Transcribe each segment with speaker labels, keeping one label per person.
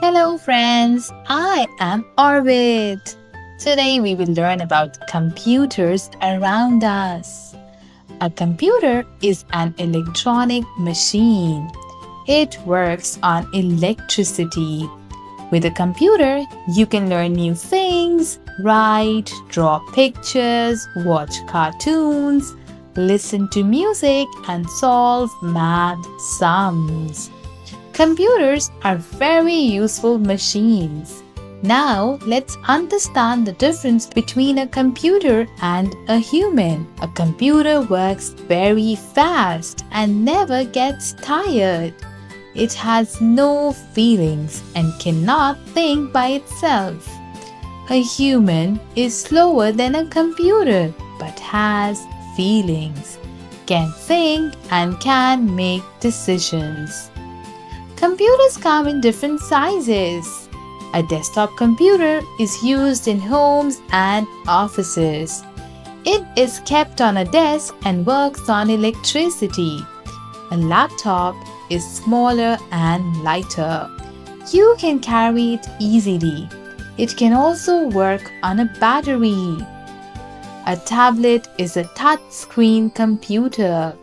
Speaker 1: Hello friends, I am Orbit. Today we will learn about computers around us. A computer is an electronic machine. It works on electricity. With a computer, you can learn new things, write, draw pictures, watch cartoons, listen to music, and solve math sums. Computers are very useful machines. Now, let's understand the difference between a computer and a human. A computer works very fast and never gets tired. It has no feelings and cannot think by itself. A human is slower than a computer but has feelings, can think, and can make decisions. Computers come in different sizes. A desktop computer is used in homes and offices. It is kept on a desk and works on electricity. A laptop is smaller and lighter. You can carry it easily. It can also work on a battery. A tablet is a touch-screen computer.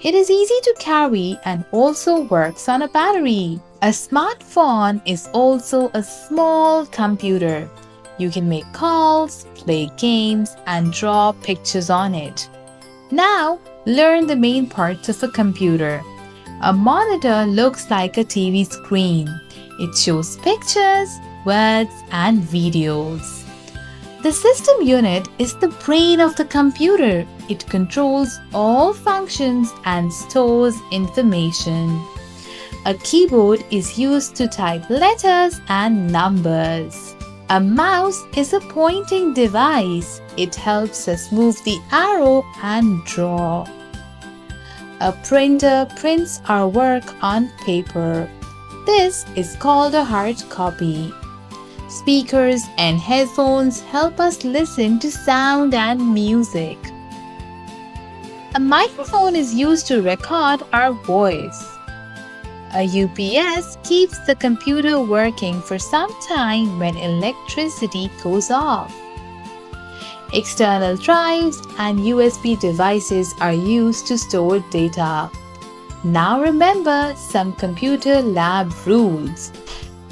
Speaker 1: It is easy to carry and also works on a battery. A smartphone is also a small computer. You can make calls, play games, and draw pictures on it. Now, learn the main parts of a computer. A monitor looks like a TV screen. It shows pictures, words, and videos. The system unit is the brain of the computer. It controls all functions and stores information. A keyboard is used to type letters and numbers. A mouse is a pointing device. It helps us move the arrow and draw. A printer prints our work on paper. This is called a hard copy. Speakers and headphones help us listen to sound and music. A microphone is used to record our voice. A UPS keeps the computer working for some time when electricity goes off. External drives and USB devices are used to store data. Now remember some computer lab rules.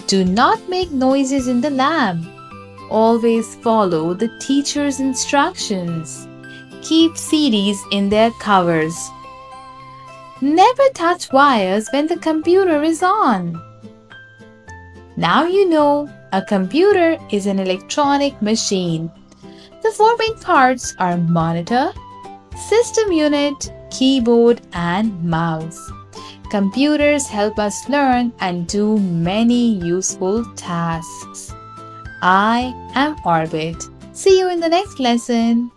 Speaker 1: Do not make noises in the lab. Always follow the teacher's instructions. Keep CDs in their covers. Never touch wires when the computer is on. Now you know a computer is an electronic machine. The four main parts are monitor, system unit, keyboard, and mouse. Computers help us learn and do many useful tasks. I am Orbit. See you in the next lesson.